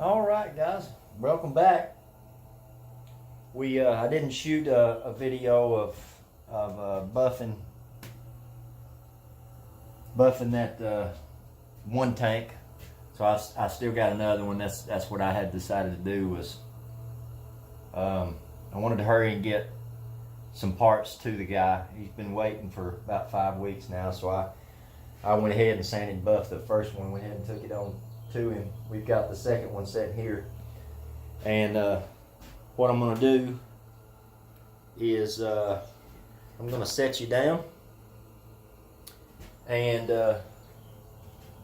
All right, guys, welcome back. I didn't shoot a video of buffing that one tank, so I still got another one. That's what I had decided to do was I wanted to hurry and get some parts to the guy. He's been waiting for about 5 weeks now, so I went ahead and sanded and buffed the first one. Went ahead and took it on to him. We've got the second one set here, and what I'm going to do is I'm going to set you down, and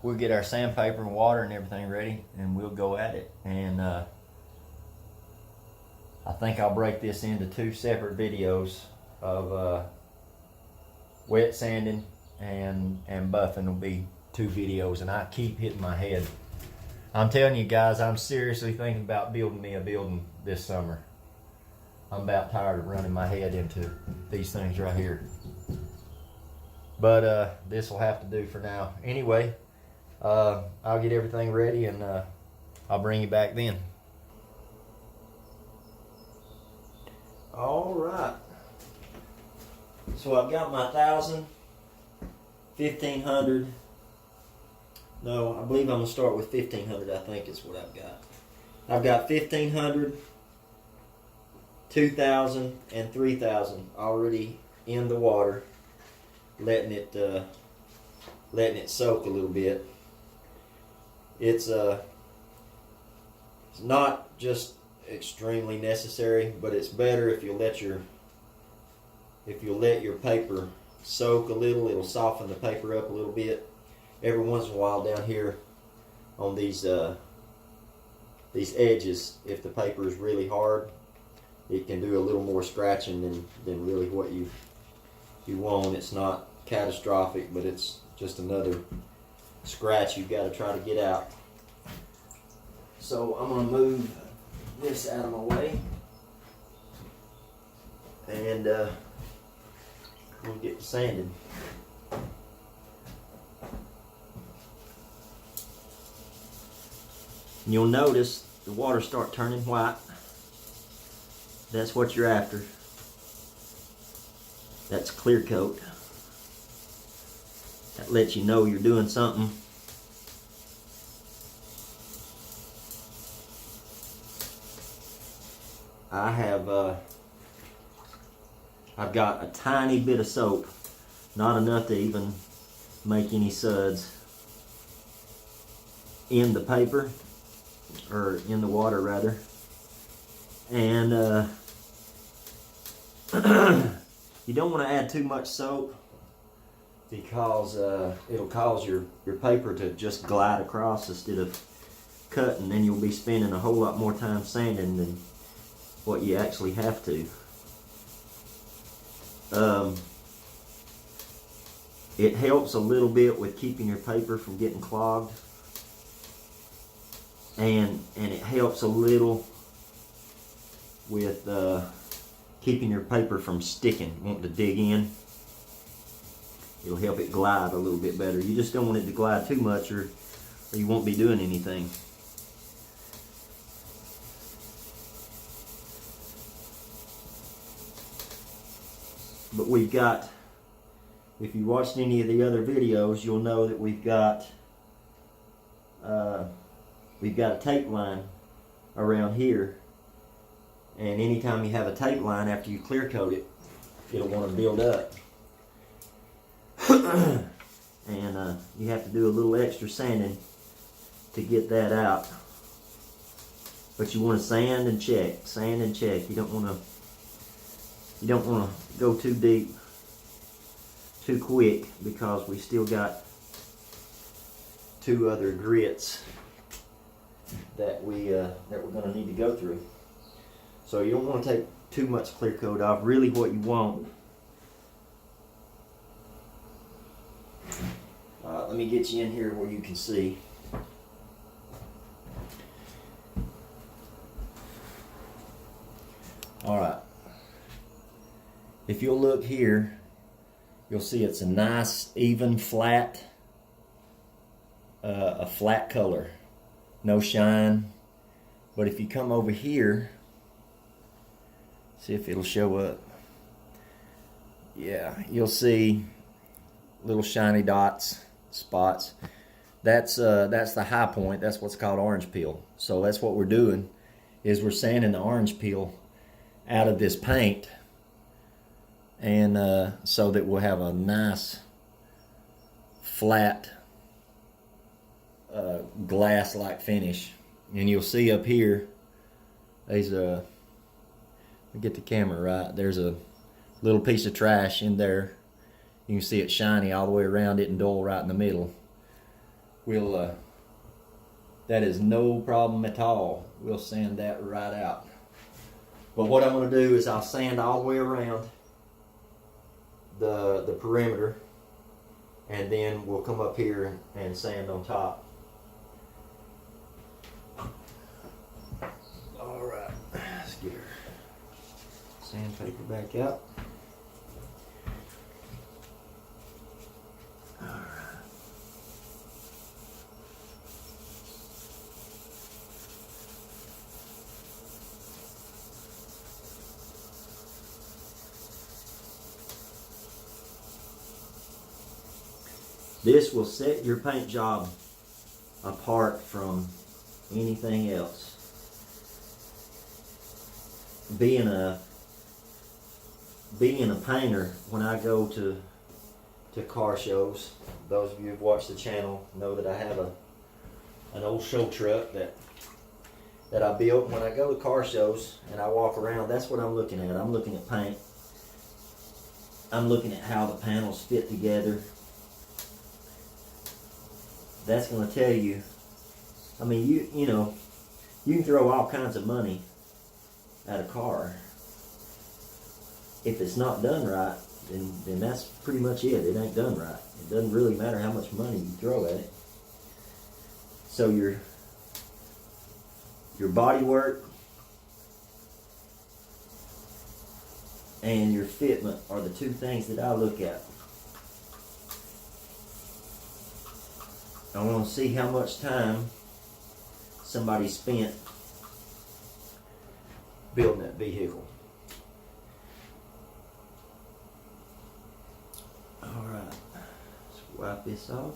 we'll get our sandpaper and water and everything ready, and we'll go at it. And I think I'll break this into 2 separate videos of wet sanding and buffing. Will be 2 videos, and I keep hitting my head. I'm telling you guys, I'm seriously thinking about building me a building this summer. I'm about tired of running my head into these things right here. But this will have to do for now. Anyway, I'll get everything ready, and I'll bring you back then. All right. So I've got my 1,000, 1,500. No, I believe I'm going to start with 1,500, I think is what I've got. I've got 1,500, 2,000, and 3,000 already in the water, letting it soak a little bit. It's not just extremely necessary, but it's better if you let your paper soak a little. It'll soften the paper up a little bit. Every once in a while down here on these edges, if the paper is really hard, it can do a little more scratching than really what you want. It's not catastrophic, but it's just another scratch you've got to try to get out. So I'm going to move this out of my way, and we'll get sanded. You'll notice the water start turning white. That's what you're after. That's clear coat. That lets you know you're doing something. I've got a tiny bit of soap, not enough to even make any suds, in the paper, or in the water rather. And you don't want to add too much soap, because it'll cause your paper to just glide across instead of cutting. Then you'll be spending a whole lot more time sanding than what you actually have to. It helps a little bit with keeping your paper from getting clogged, and it helps a little with keeping your paper from sticking, wanting to dig in. It'll help it glide a little bit better. You just don't want it to glide too much, or you won't be doing anything. But we've got, if you watched any of the other videos, you'll know that we've got a tape line around here. And anytime you have a tape line after you clear coat it, it'll want to build up. And you have to do a little extra sanding to get that out. But you want to sand and check, sand and check. You don't want to go too deep too quick, because we still got 2 other grits that we're going to need to go through. So you don't want to take too much clear coat off. Really what you want, let me get you in here where you can see. Alright, if you'll look here, you'll see it's a nice even flat, a flat color, no shine. But if you come over here, see if it'll show up. Yeah, you'll see little shiny dots, spots. That's the high point. That's what's called orange peel. So that's what we're doing, is we're sanding the orange peel out of this paint, and so that we'll have a nice flat glass-like finish. And you'll see up here, there's a, let me get the camera right, there's a little piece of trash in there. You can see it shiny all the way around it and dull right in the middle. We'll that is no problem at all. We'll sand that right out. But what I'm going to do is I'll sand all the way around the perimeter, and then we'll come up here and sand on top. All right, let's get our sandpaper back out. All right. This will set your paint job apart from anything else. Being a painter, when I go to car shows, those of you who've watched the channel know that I have an old show truck that I built. When I go to car shows and I walk around, that's what I'm looking at. I'm looking at paint. I'm looking at how the panels fit together. That's going to tell you, I mean, you know, you can throw all kinds of money at a car. If it's not done right, then that's pretty much it. It ain't done right. It doesn't really matter how much money you throw at it. So your body work and your fitment are the two things that I look at. I want to see how much time somebody spent building that vehicle. Alright, let's wipe this off.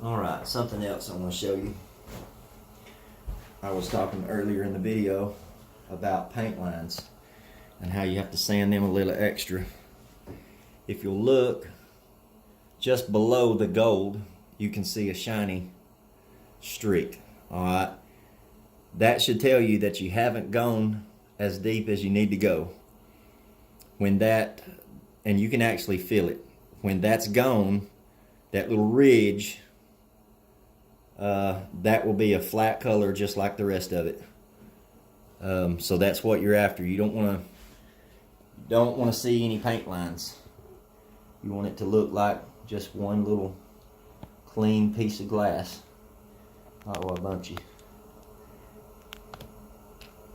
Alright, something else I want to show you. I was talking earlier in the video about paint lines and how you have to sand them a little extra. If you'll look just below the gold, you can see a shiny streak. Alright, that should tell you that you haven't gone as deep as you need to go. When that, and you can actually feel it, when that's gone, that little ridge, that will be a flat color just like the rest of it. So that's what you're after. You don't want to see any paint lines. You want it to look like just one little clean piece of glass. Oh, a bunchy.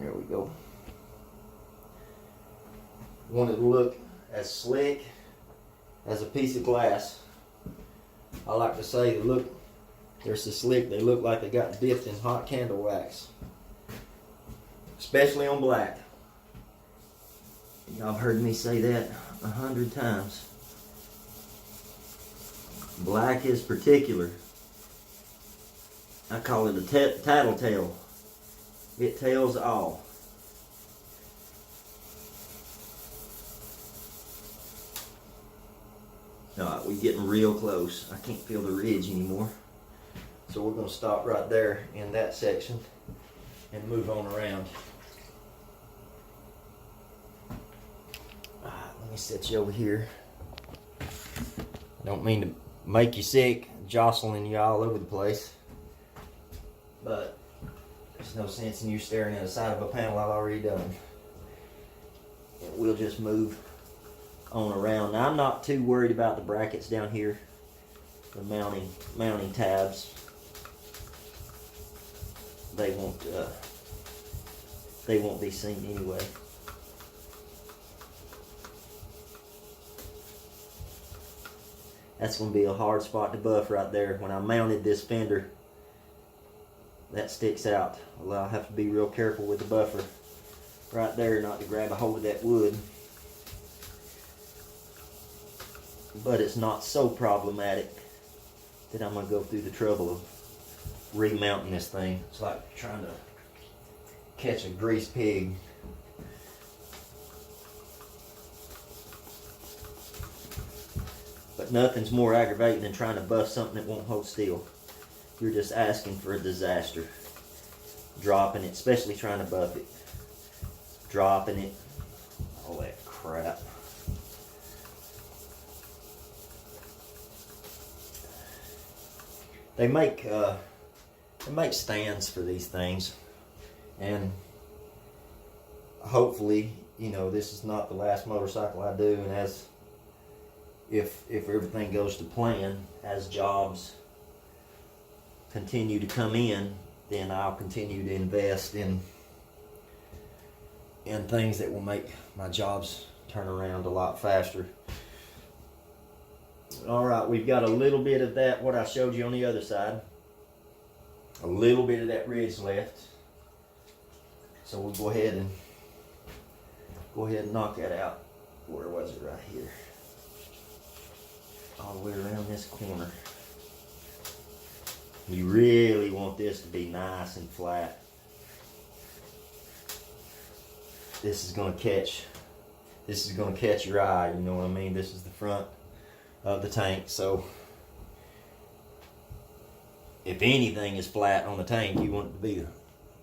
There we go. You want it to look as slick as a piece of glass. I like to say, look, they're so slick they look like they got dipped in hot candle wax. Especially on black. Y'all heard me say that 100 times. Black is particular. I call it a tattletale. It tells all. Alright, we're getting real close. I can't feel the ridge anymore. So we're going to stop right there in that section and move on around. Let me set you over here. Don't mean to make you sick, jostling you all over the place. But there's no sense in you staring at the side of a panel I've already done. And we'll just move on around. Now, I'm not too worried about the brackets down here, the mounting tabs. They won't be seen anyway. That's going to be a hard spot to buff right there. When I mounted this fender, that sticks out. I'll have to be real careful with the buffer right there not to grab a hold of that wood. But it's not so problematic that I'm going to go through the trouble of remounting this thing. It's like trying to catch a greased pig. But nothing's more aggravating than trying to buff something that won't hold still. You're just asking for a disaster. Dropping it, especially trying to buff it. Dropping it. All that crap. They make stands for these things, and hopefully, you know, this is not the last motorcycle I do, and as if everything goes to plan, as jobs continue to come in, then I'll continue to invest in things that will make my jobs turn around a lot faster. Alright, we've got a little bit of that, what I showed you on the other side. A little bit of that ridge left. So we'll go ahead and knock that out. Where was it? Right here. All the way around this corner. You really want this to be nice and flat. This is gonna catch your eye, you know what I mean? This is the front of the tank, so if anything is flat on the tank, you want it to be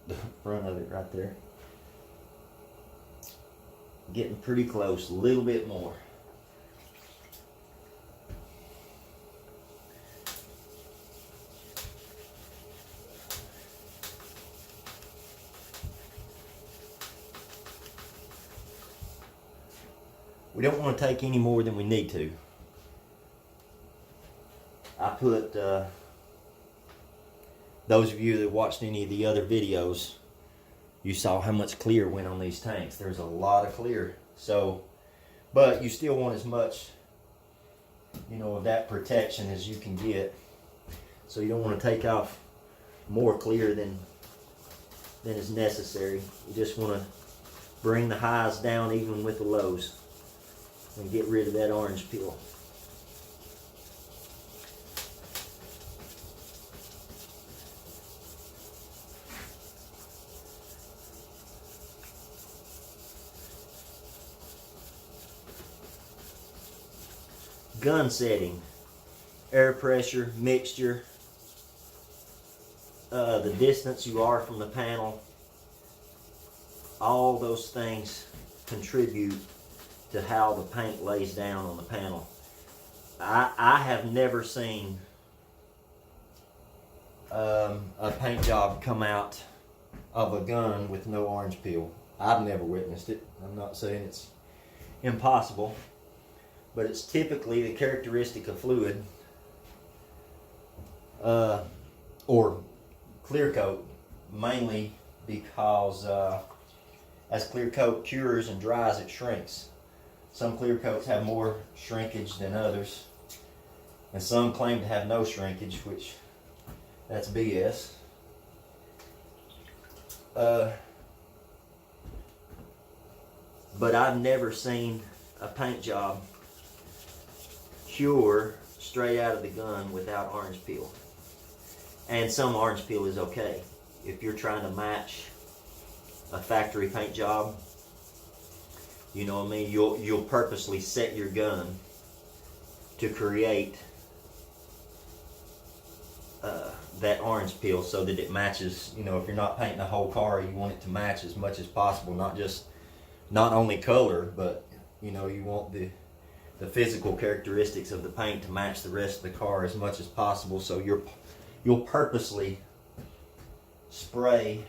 the front of it right there. Getting pretty close, a little bit more. We don't want to take any more than we need to. I put, those of you that watched any of the other videos, you saw how much clear went on these tanks. There's a lot of clear. So, but you still want as much, you know, of that protection as you can get. So you don't want to take off more clear than is necessary. You just want to bring the highs down even with the lows and get rid of that orange peel. Gun setting, air pressure, mixture, the distance you are from the panel, all those things contribute to how the paint lays down on the panel. I have never seen a paint job come out of a gun with no orange peel. I've never witnessed it. I'm not saying it's impossible, but it's typically the characteristic of fluid or clear coat, mainly because as clear coat cures and dries, it shrinks. Some clear coats have more shrinkage than others, and some claim to have no shrinkage, which that's BS. But I've never seen a paint job cure straight out of the gun without orange peel. And some orange peel is okay. If you're trying to match a factory paint job, you know what I mean, you'll purposely set your gun to create that orange peel so that it matches. You know, if you're not painting the whole car, you want it to match as much as possible, not only color, but you know, you want the physical characteristics of the paint to match the rest of the car as much as possible. So you'll purposely spray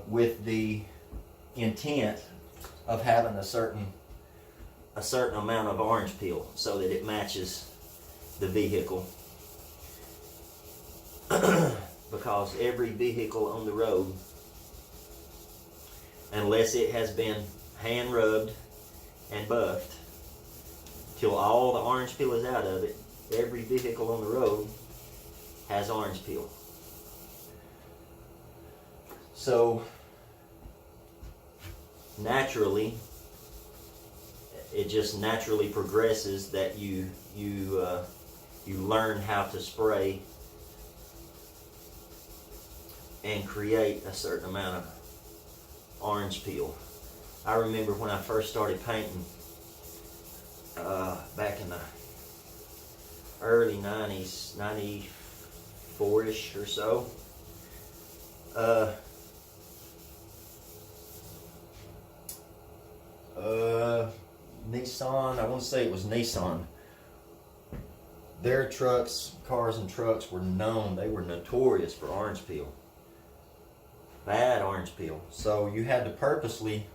with the intent of having a certain amount of orange peel so that it matches the vehicle. Because every vehicle on the road, unless it has been hand rubbed and buffed till all the orange peel is out of it. Every vehicle on the road has orange peel. So naturally, it just naturally progresses that you learn how to spray and create a certain amount of orange peel. I remember when I first started painting back in the early 90s, 94-ish or so. Nissan, I want to say it was Nissan. Their trucks, cars and trucks were known, they were notorious for orange peel. Bad orange peel. So you had to purposely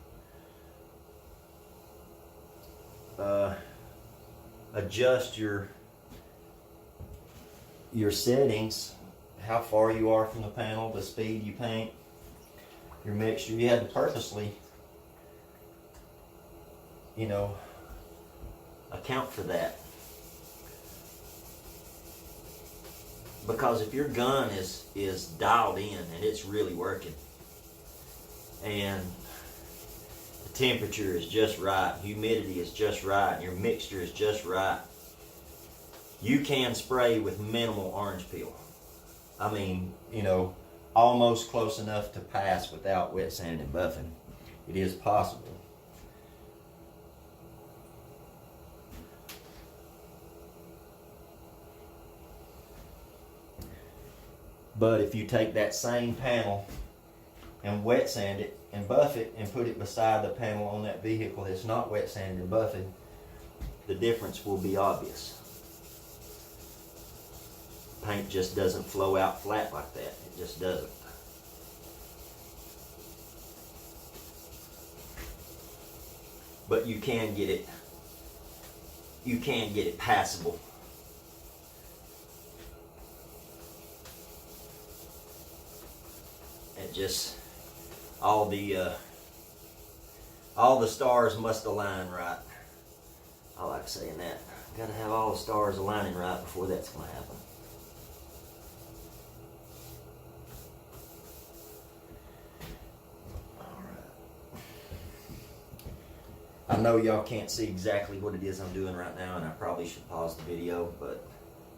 adjust your settings, how far you are from the panel, the speed you paint, your mixture. You had to purposely, you know, account for that. Because if your gun is dialed in and it's really working, and the temperature is just right, humidity is just right, and your mixture is just right, you can spray with minimal orange peel. I mean, you know, almost close enough to pass without wet sanding and buffing. It is possible. But if you take that same panel and wet sand it and buff it and put it beside the panel on that vehicle that's not wet sanded and buffed, the difference will be obvious. Paint just doesn't flow out flat like that. It just doesn't. But you can get it passable. And just all the stars must align right. I like saying that. Got to have all the stars aligning right before that's going to happen. I know y'all can't see exactly what it is I'm doing right now, and I probably should pause the video, but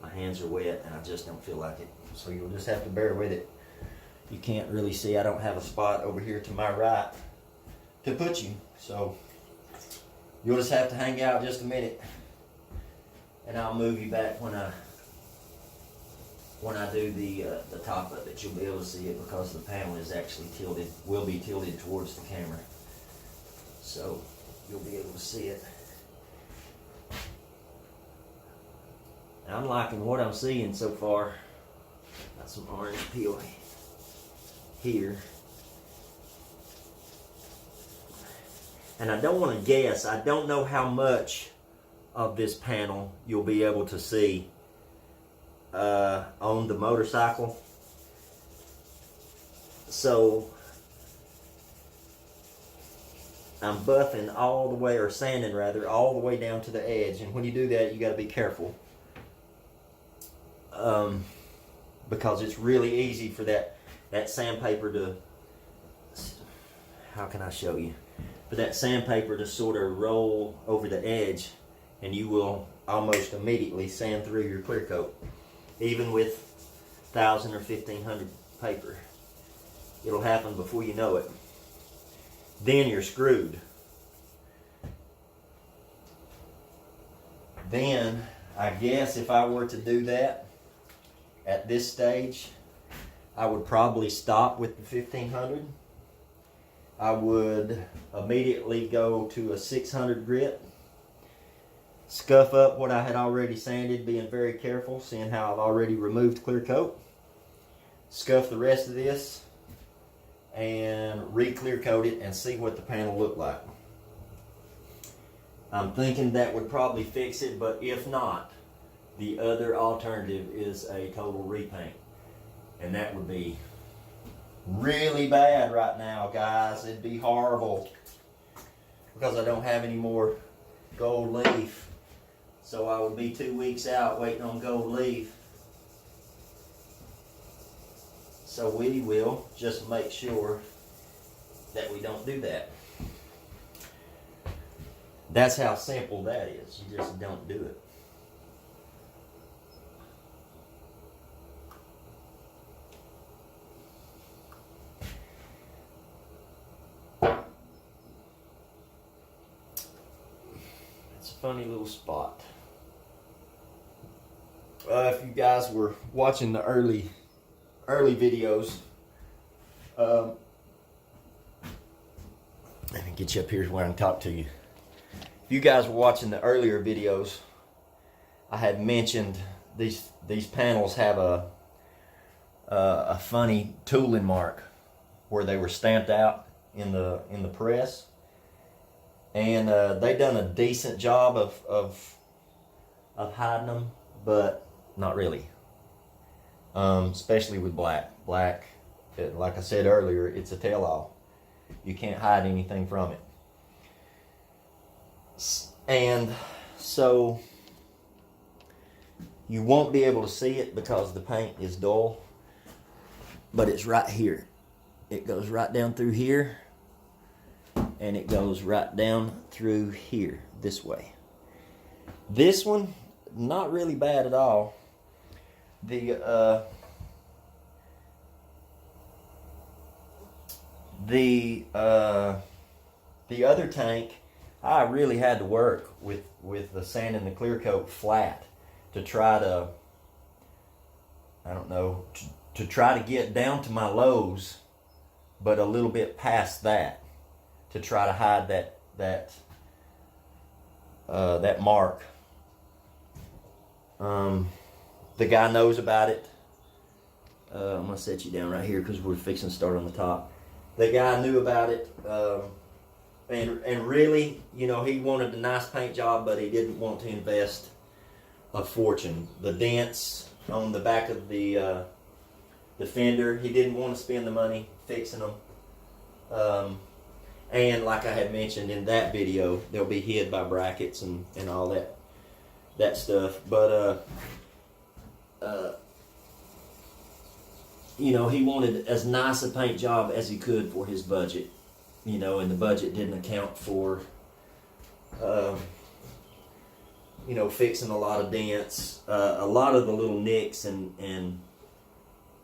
my hands are wet and I just don't feel like it. So you'll just have to bear with it. You can't really see, I don't have a spot over here to my right to put you. So you'll just have to hang out just a minute, and I'll move you back when I do the top of it. You'll be able to see it because the panel is actually tilted, will be tilted towards the camera. So you'll be able to see it. And I'm liking what I'm seeing so far. Got some orange peel here. And I don't want to guess, I don't know how much of this panel you'll be able to see on the motorcycle. So I'm buffing all the way, or sanding rather, all the way down to the edge. And when you do that, you got to be careful. Because it's really easy for that sandpaper to, how can I show you? For that sandpaper to sort of roll over the edge, and you will almost immediately sand through your clear coat. Even with 1,000 or 1,500 paper. It'll happen before you know it. Then you're screwed. Then, I guess if I were to do that at this stage, I would probably stop with the 1,500. I would immediately go to a 600 grit, scuff up what I had already sanded, being very careful, seeing how I've already removed clear coat, scuff the rest of this, and re-clear coat it and see what the panel looked like. I'm thinking that would probably fix it, but if not, the other alternative is a total repaint. And that would be really bad right now, guys. It'd be horrible. Because I don't have any more gold leaf. So I would be 2 weeks out waiting on gold leaf. So we will just make sure that we don't do that. That's how simple that is. You just don't do it. It's a funny little spot. If you guys were watching the early videos, let me get you up here where I can talk to you. If you guys were watching the earlier videos, I had mentioned these panels have a funny tooling mark where they were stamped out in the press, and they done a decent job of hiding them, but not really. Especially with black. Black, like I said earlier, it's a tell-all. You can't hide anything from it. And so you won't be able to see it because the paint is dull, but it's right here. It goes right down through here, and it goes right down through here this way. This one, not really bad at all. The other tank, I really had to work with the sand and the clear coat flat to try to, I don't know, to try to get down to my lows, but a little bit past that, to try to hide that mark. The guy knows about it. I'm gonna set you down right here because we're fixing to start on the top. The guy knew about it, and really, you know, he wanted a nice paint job, but he didn't want to invest a fortune. The dents on the back of the fender, he didn't want to spend the money fixing them. And like I had mentioned in that video, they'll be hid by brackets and all that stuff. But you know, he wanted as nice a paint job as he could for his budget, you know, and the budget didn't account for, you know, fixing a lot of dents, a lot of the little nicks and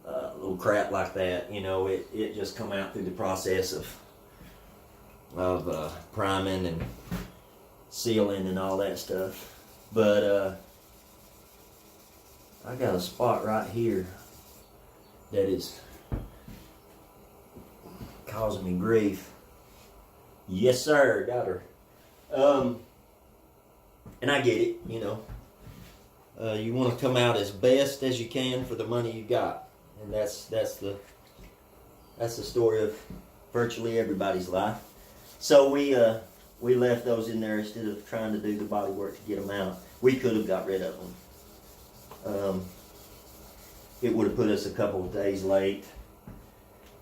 little crap like that. You know, it just come out through the process of priming and sealing and all that stuff. But I got a spot right here that is causing me grief. Yes, sir, got her. And I get it, you know. You want to come out as best as you can for the money you got, and that's the story of virtually everybody's life. So we left those in there instead of trying to do the body work to get them out. We could have got rid of them. It would have put us a couple of days late,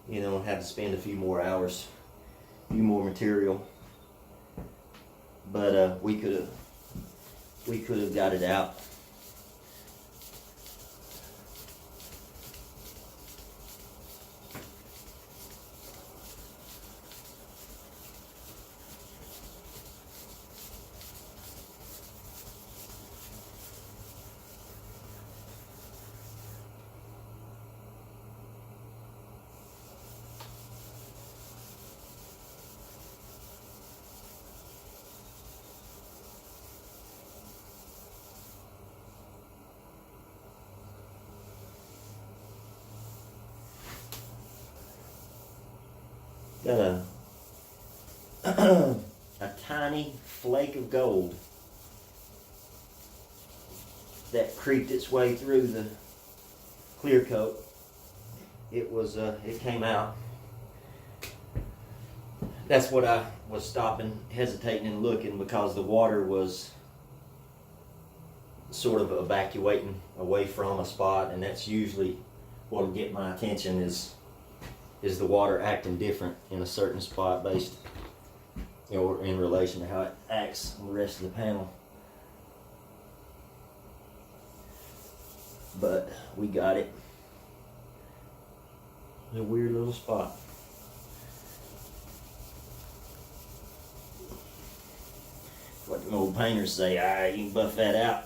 you know, and had to spend a few more hours, a few more material. But we could have got it out. Got a tiny flake of gold that creeped its way through the clear coat. It came out. That's what I was stopping, hesitating, and looking, because the water was sort of evacuating away from a spot, and that's usually what will get my attention is the water acting different in a certain spot based, you know, in relation to how it acts on the rest of the panel. but we got it. It's a weird little spot. What the old painters say, you can buff that out.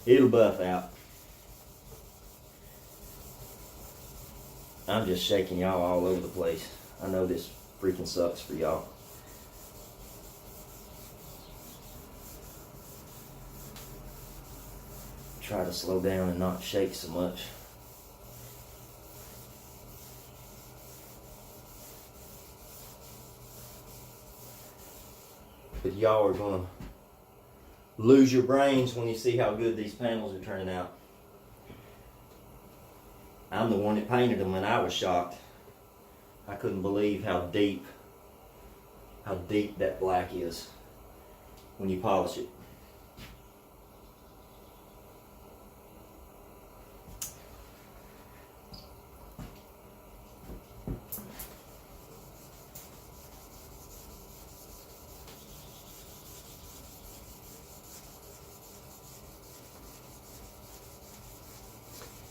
It'll buff out. I'm just shaking y'all all over the place. I know this freaking sucks for y'all. Try to slow down and not shake so much. But y'all are gonna lose your brains when you see how good these panels are turning out. I'm the one that painted them and I was shocked. I couldn't believe how deep that black is when you polish it.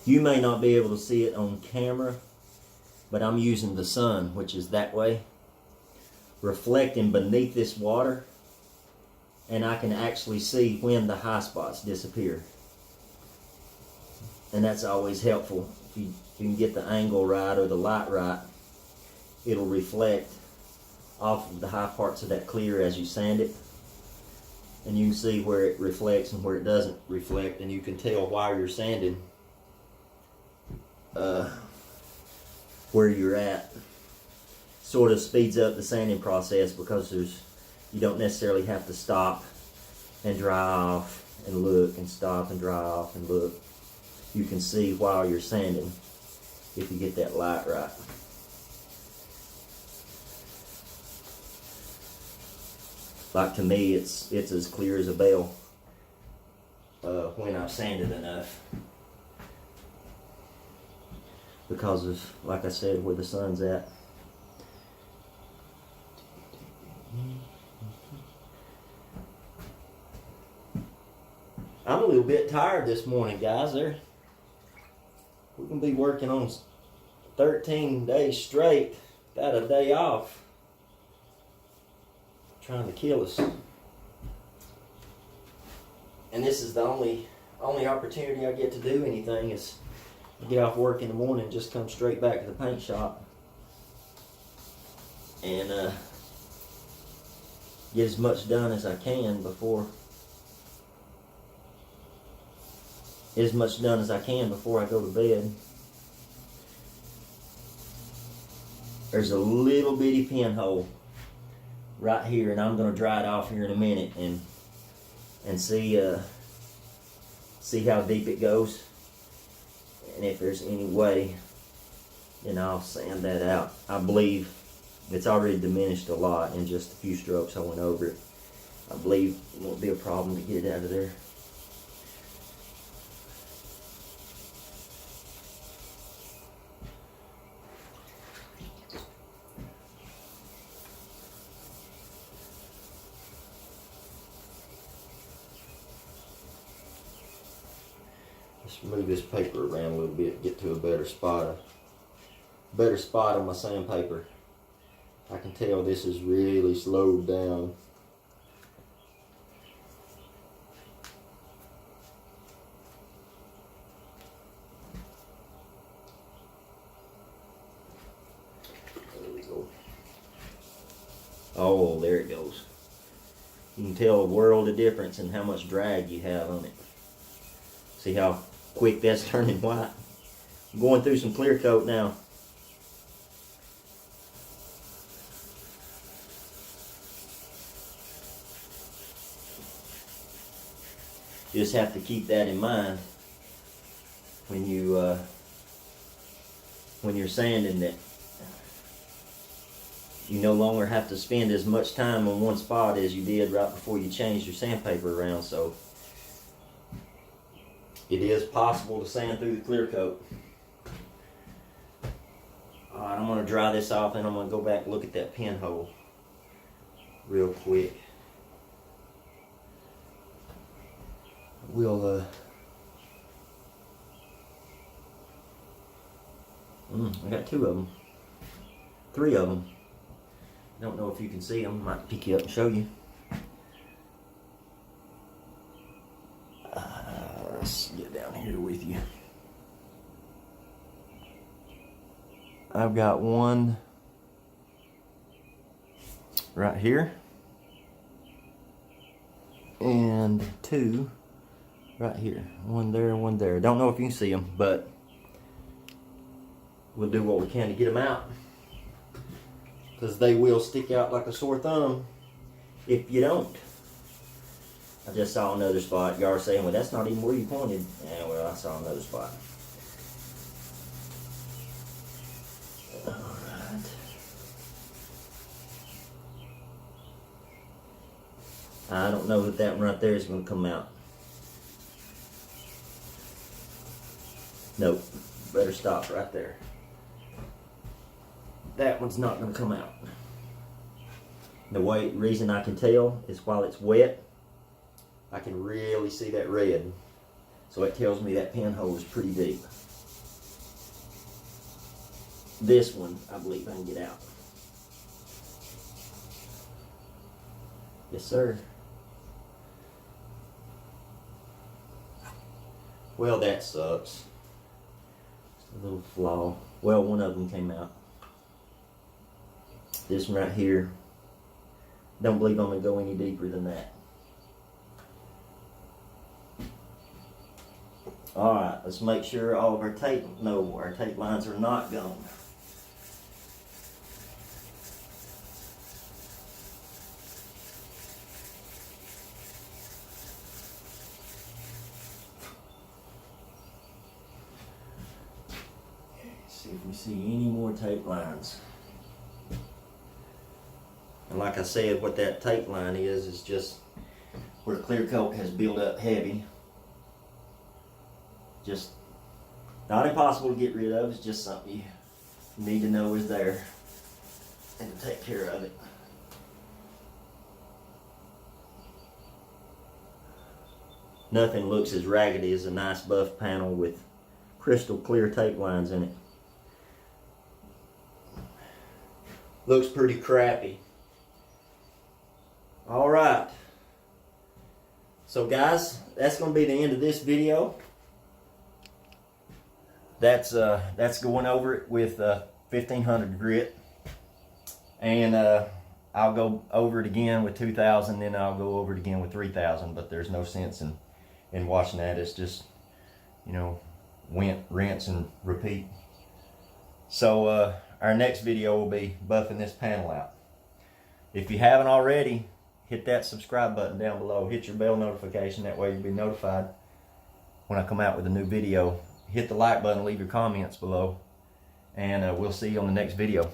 You may not be able to see it on camera, but I'm using the sun, which is that way, reflecting beneath this water, and I can actually see when the high spots disappear. And that's always helpful. If you can get the angle right or the light right, it'll reflect off of the high parts of that clear as you sand it. And you can see where it reflects and where it doesn't reflect, and you can tell while you're sanding where you're at. Sort of speeds up the sanding process because you don't necessarily have to stop and dry off and look and stop and dry off and look. You can see while you're sanding if you get that light right. Like, to me, it's as clear as a bell when I've sanded enough. Because of, like I said, where the sun's at. I'm a little bit tired this morning, guys. We're going to be working on 13 days straight without a day off. Trying to kill us. And this is the only opportunity I get to do anything is get off work in the morning and just come straight back to the paint shop and get as much done as I can before I go to bed. There's a little bitty pinhole right here, and I'm going to dry it off here in a minute and see how deep it goes. And if there's any way, then I'll sand that out. I believe it's already diminished a lot in just a few strokes I went over it. I believe it won't be a problem to get it out of there. Let's move this paper around a little bit, get to a better spot on my sandpaper. I can tell this is really slowed down. There we go. Oh, there it goes. You can tell a world of difference in how much drag you have on it. See how quick that's turning white? I'm going through some clear coat now. You just have to keep that in mind when you're sanding it. You no longer have to spend as much time on one spot as you did right before you changed your sandpaper around, so it is possible to sand through the clear coat. Alright, I'm going to dry this off and I'm going to go back and look at that pinhole real quick. I got 2 of them. 3 of them. Don't know if you can see them. Might pick you up and show you. Let's get down here with you. I've got one right here and 2 right here. One there, one there. Don't know if you can see them, but we'll do what we can to get them out, because they will stick out like a sore thumb if you don't. I just saw another spot. Y'all are saying, well, that's not even where you pointed. Yeah, well, I saw another spot. Alright. I don't know that that one right there is going to come out. Nope. Better stop right there. That one's not going to come out. The reason I can tell is while it's wet, I can really see that red. So it tells me that pinhole is pretty deep. This one, I believe I can get out. Yes, sir. Well, that sucks. Just a little flaw. Well, one of them came out. This one right here, don't believe I'm going to go any deeper than that. Alright, let's make sure all of our tape lines are not gone. See if we see any more tape lines. And like I said, what that tape line is just where the clear coat has built up heavy. Just not impossible to get rid of. It's just something you need to know is there and to take care of it. Nothing looks as raggedy as a nice buff panel with crystal clear tape lines in it. Looks pretty crappy. Alright. So guys, that's going to be the end of this video. That's going over it with 1500 grit, and I'll go over it again with 2000, then I'll go over it again with 3000. But there's no sense in watching that. It's just, you know, rinse and repeat. So our next video will be buffing this panel out. If you haven't already, hit that subscribe button down below. Hit your bell notification. That way you'll be notified when I come out with a new video. Hit the like button, leave your comments below, and we'll see you on the next video.